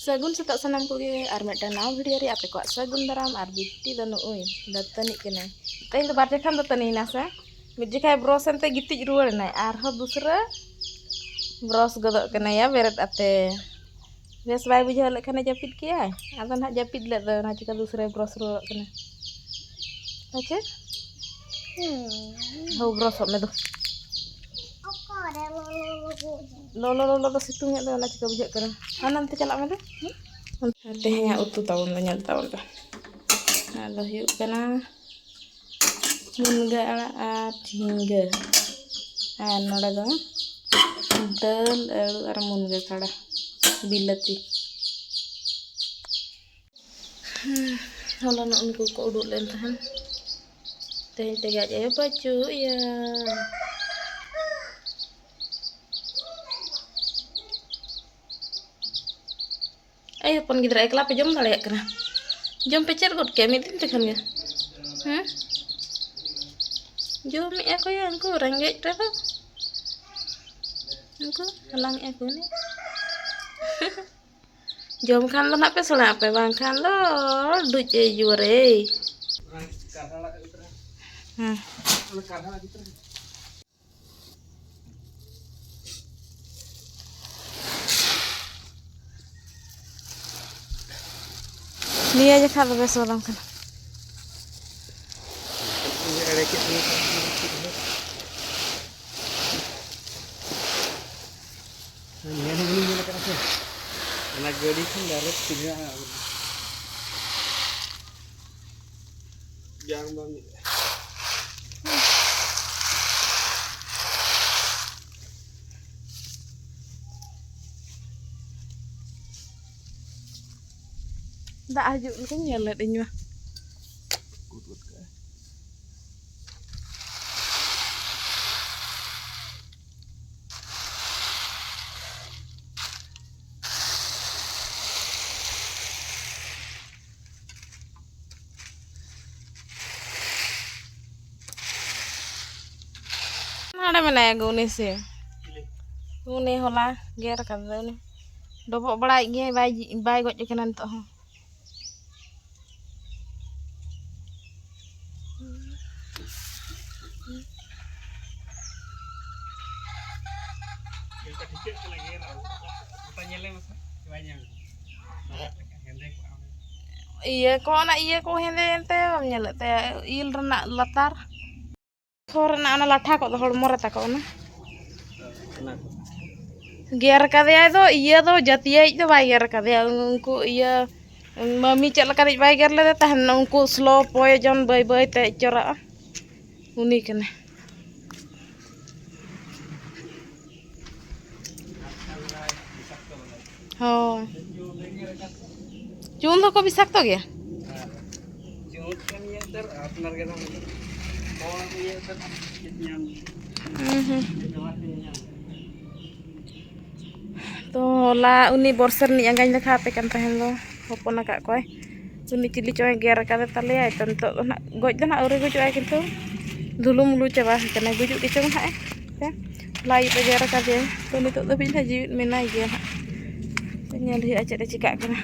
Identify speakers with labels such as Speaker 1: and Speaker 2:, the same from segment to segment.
Speaker 1: Sagun setak sanam koge ar meddan naw video ri ape ko sagun daram ar bitti danu oi datani kene tein to barje khan datani nasa midje khay bros ente gitij ruwar nai ar ho dusra bros godok kena ya beret ate bes bay bujhaw lekhane japit kiya ado nah japit le do nah chika dusra bros ruwar kena ache ho bros me do lo situng do nah chika bujak kena nanti chalak me do tehnya utuh tahun nyal tahun dah ado yuk kena munga at hingga nora do dal elu ar munga kada bilati hola no unku ko uduk len tahan teh tega aja bacu ya ayo pon gidra ekla pe jom dale kena jom pecer got ke mitin tekan ya jom aku ya aku renggek berapa aku halang aku nih jom kan lo nak pesel apa bang kan lo duit jure ini aja kalau besok orang kan
Speaker 2: anak gadi kan darat tiga jarang banget
Speaker 1: tak ajuk kan nyelet ini mah ada mana ya gune sih gune hola ger kan ini dobok balai ge bai got jekanan to iya kok hende ente nyelet te il renak latar Horna ana latha kok hormo rata kok na ger kadea do iya do jatiya itu bai ger kadea unku iya mami cek leka bai ger le tahan unku slow poison bai te cora uni kene oh cun to ko bisakto ge
Speaker 2: cun kan ya ter apnar kan
Speaker 1: तो ला उनी बरसर नि अंगाñ देखा पे kan tahen lo hopon akak koy uni cili coy ger kade tale ay tonto na goj do na aure goj ay kintu dulum lu coba kana gujuk ke cong ha ya lai pe ger kade to ni to do bin haji menai ge ha nyel hi aja de cikak kana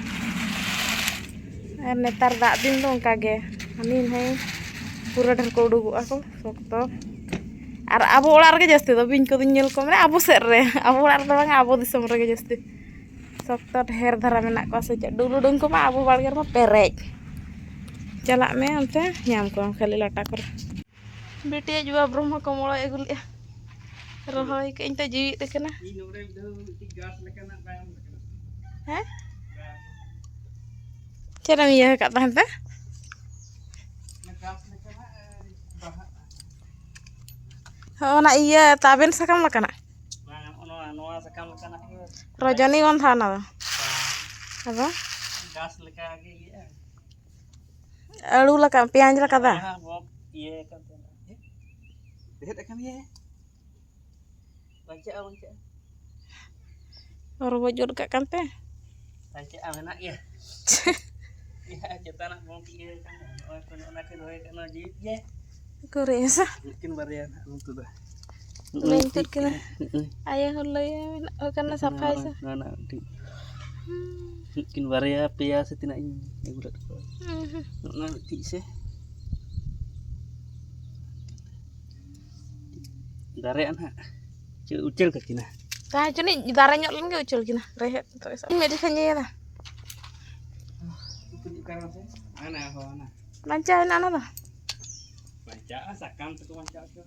Speaker 1: netar dak din dong kage amin hai pura dhar ko udugu aku sokto ar abo olar ge jasti do bin ko nyel ko mane abo ser re abo olar do bang abo disom re ge jasti sokto her dhara menak ko se dulu dong ko ma abo balger ma perek jalak me onte nyam ko khali lata kor बेटी जुआ ब्रह्म कमल एगुलिया रोहय के इंते जीवी ते कना हैं चरम ये का ताहते ना iya taben sakam lakana rajani gandha na apa
Speaker 2: gas leka ge ya
Speaker 1: alu laka pianj laka da
Speaker 2: iya kan dehet kan ya baca
Speaker 1: oro bojor ka kante
Speaker 2: baca anak ya ya cetana mau iya kan anak kedua kan ji ya
Speaker 1: kuresa
Speaker 2: mungkin varian untuk dah
Speaker 1: lentur kena ayah hulai kana sapai sa
Speaker 2: na mungkin baraya pia setina ini bulat ko na ti se darean ha ucil ka kina
Speaker 1: Tah cuni darah nyok lagi ucul kina rehet terus. Ini di kanya ya.
Speaker 2: ana ho ana
Speaker 1: Lancar anak dah.
Speaker 2: baca sakam tu baca ke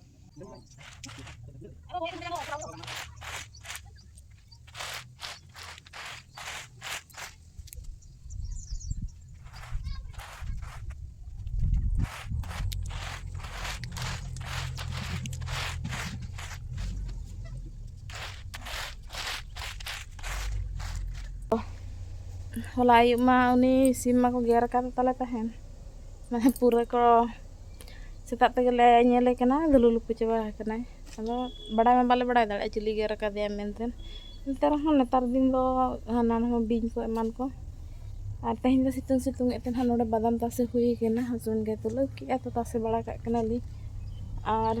Speaker 1: Hola ayuk mah uni sim mah ko ger kan tala tahen. Nah pura ko setak tegele nyele kana dulu lupa coba kana. Ado badai mah bale badai dale cili ger ka dia menten. Ntar hon netar din do hanan ho bing ko eman ko. Ar tehin do situng eten han ode badam tase hui kena hasun ge tulo ki ato tase bada ka kana li. Ar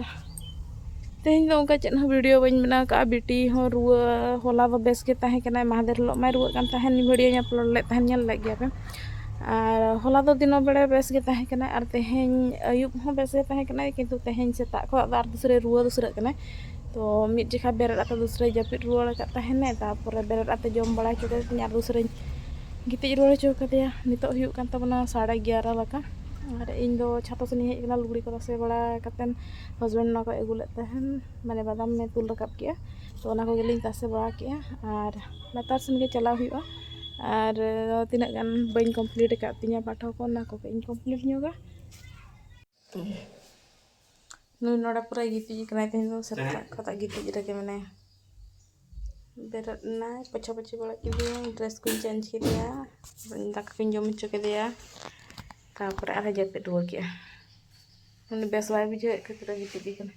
Speaker 1: tehin do ka chen video bain bena ka biti ho ruwa hola do bes ke tahe kana mahader lo mai ruwa kan tahen video nya upload le tahen nyal lagi apa. Ar hola do dino bere bes ge tahe kana ar tehin ayub ho bes ge tahe kana kintu tehin setak ko ar dusre ruwa dusre kana to mid jikha beret ata dusre japit ruwa ka tahen ne tapore beret ata jom bada chuke nyar dusre gitij ruwa chuke dia nitok huyuk kan tabona 11:30 laka. Ar indo chato sini hej kana lugri ko tase bada katen husband na ko egulet tahen mane badam me tul rakap kia to ona ko gelin tase bada kia ar latar sen ge chala huyuga ar tinak gan bain complete ka tinya pathau ko na ko in complete nyoga nu noda pura gitij kana tin do setak kata gitij rege mane berat na pacha bada kia dress ko change kia dak ko jom chuke dia tapore ar japit ruwa kia ini bes wae bujhe ke kira gitij kana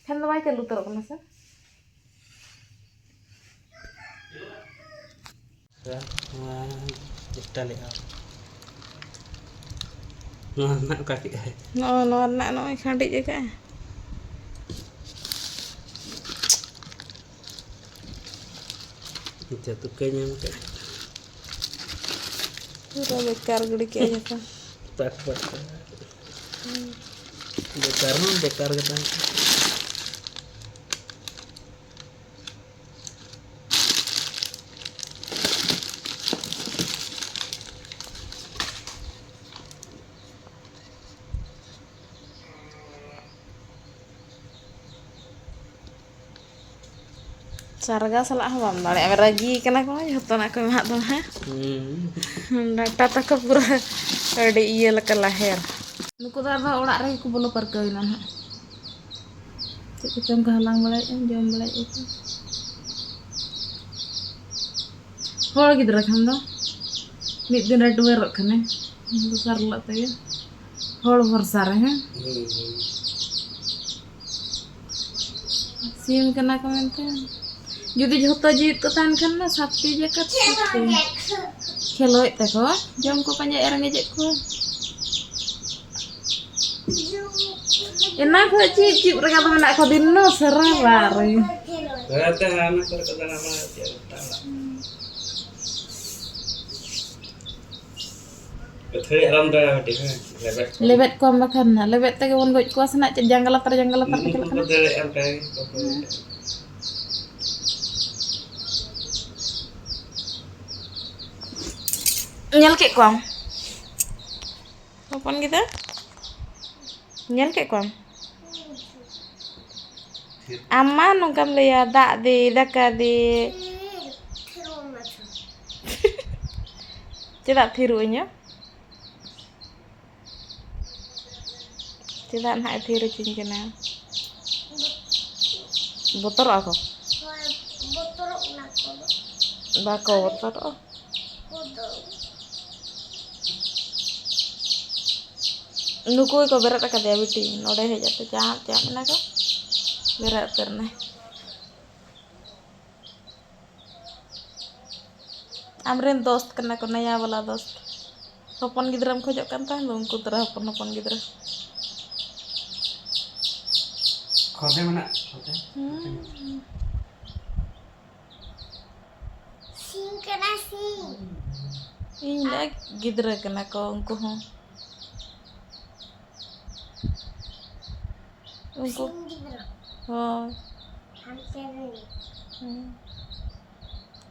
Speaker 1: kan do wae chalu tor kana sa
Speaker 2: kita lihat nak kaki
Speaker 1: no anak no khandit je ka
Speaker 2: kita tukenya macam
Speaker 1: pura bekar gede ki aja kan
Speaker 2: tak bekar kita
Speaker 1: sarga salah bam dale ragi kena ko joto nak ko mak tuh ha data ta ko pura ade iya leka lahir nuku da orak re ku bolo perkeuinan ha cek kecong halang balai jom balai itu hol gidra kan do mid din red werok kane besar la ta ya hol bersar ha sim kena komenten যদি যত জিত tan kan na sakti je kat sakti kheloi te ko jom ko panja erang je ko enak ko cip rega to nak ko dinno serabar
Speaker 2: berarti anak kata nama betul alam dah lebet
Speaker 1: lebet ko makan na lebet te won goj ko sana janggal latar kecil kan
Speaker 2: betul am kai
Speaker 1: nyel kek kuam kapan kita nyel kek kuam aman nongkam leya dak di daka di tidak tirunya tidak nak tiru cincina botol aku bako botol नुको को बेरत का दे बेटी नोडे हे जाते चाप ना को बेरत करना amren dost kena ko naya wala dost hopon gidram khojok kan ta unku tera hopon gidra
Speaker 2: khode mana khode
Speaker 1: Ih, lek gidra kena ko ungku ho. Ungku. Oh.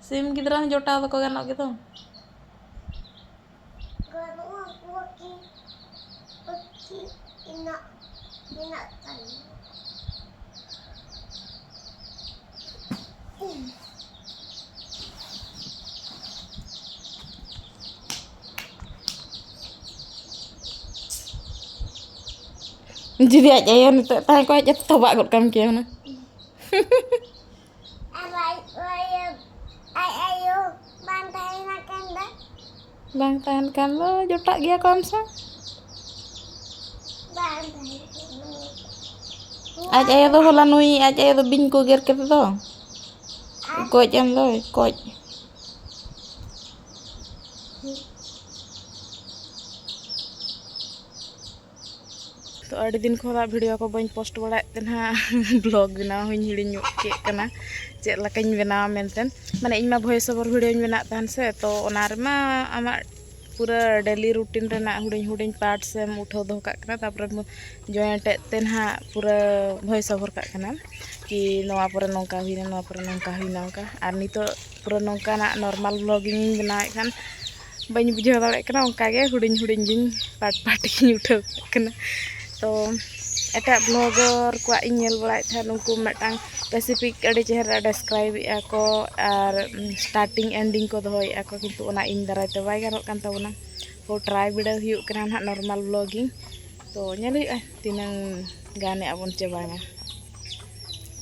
Speaker 1: Sim gidra jota ko ganok gitu. Jadi aja ya nih tanya kok aja coba kok kamu kian. Bang tahan kan lo jotak dia konsa. Aja ya tuh hola nui aja ya tuh bing ko ger kita tuh. Koj jam lo koj. तो अड़ी दिन खो video को B post बड़ा blog बनाव हूँ हिड़ी कना check लकानी बनावा मेनते माने इमा वॉइस ओवर भिडियो बना से तो ओनारेमा आमा पूरा डेली रूटीन रेना हुडिंग हुडिंग पार्ट्स एम उठाव दो काकना तापर जॉइंट ते ना पूरा वॉइस ओवर काकना कि नवा पर नौका हुईना नवा पर नौका हुईना नौका और नितो पूरा नौका ना नॉर्मल ब्लॉगिंग बनाए खान बनी बुझाव दाड़े कना ओंका गे हुडिंग हुडिंग जिन पार्ट पार्ट गिन उठाव काकना तो एटा ब्लॉगर को इन बड़ा था उनको मिटांग स्पेसिफिक अड़ी चेहरा डिस्क्राइब को और स्टार्टिंग एंडिंग को दोहया को किंतु ओना इन दारायते बाय गानोग कान ताबोना तो ट्राई बिडा हुयुग कना ना नॉर्मल ब्लॉगिंग तो नेल हुयुआ तिनांग गाने आबोन चेबाना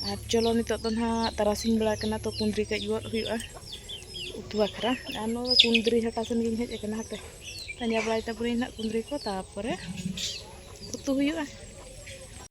Speaker 1: और चलो नितो तो ना तारासिन बेला कना तो कुंद्री कज गोद हुयुआ उतु बाखरा और नो कुंद्री हटा सन गिन हेज कना हते पंजा बड़ाय ताबोनी ना कुंद्री को तापरे उतु हुयुआ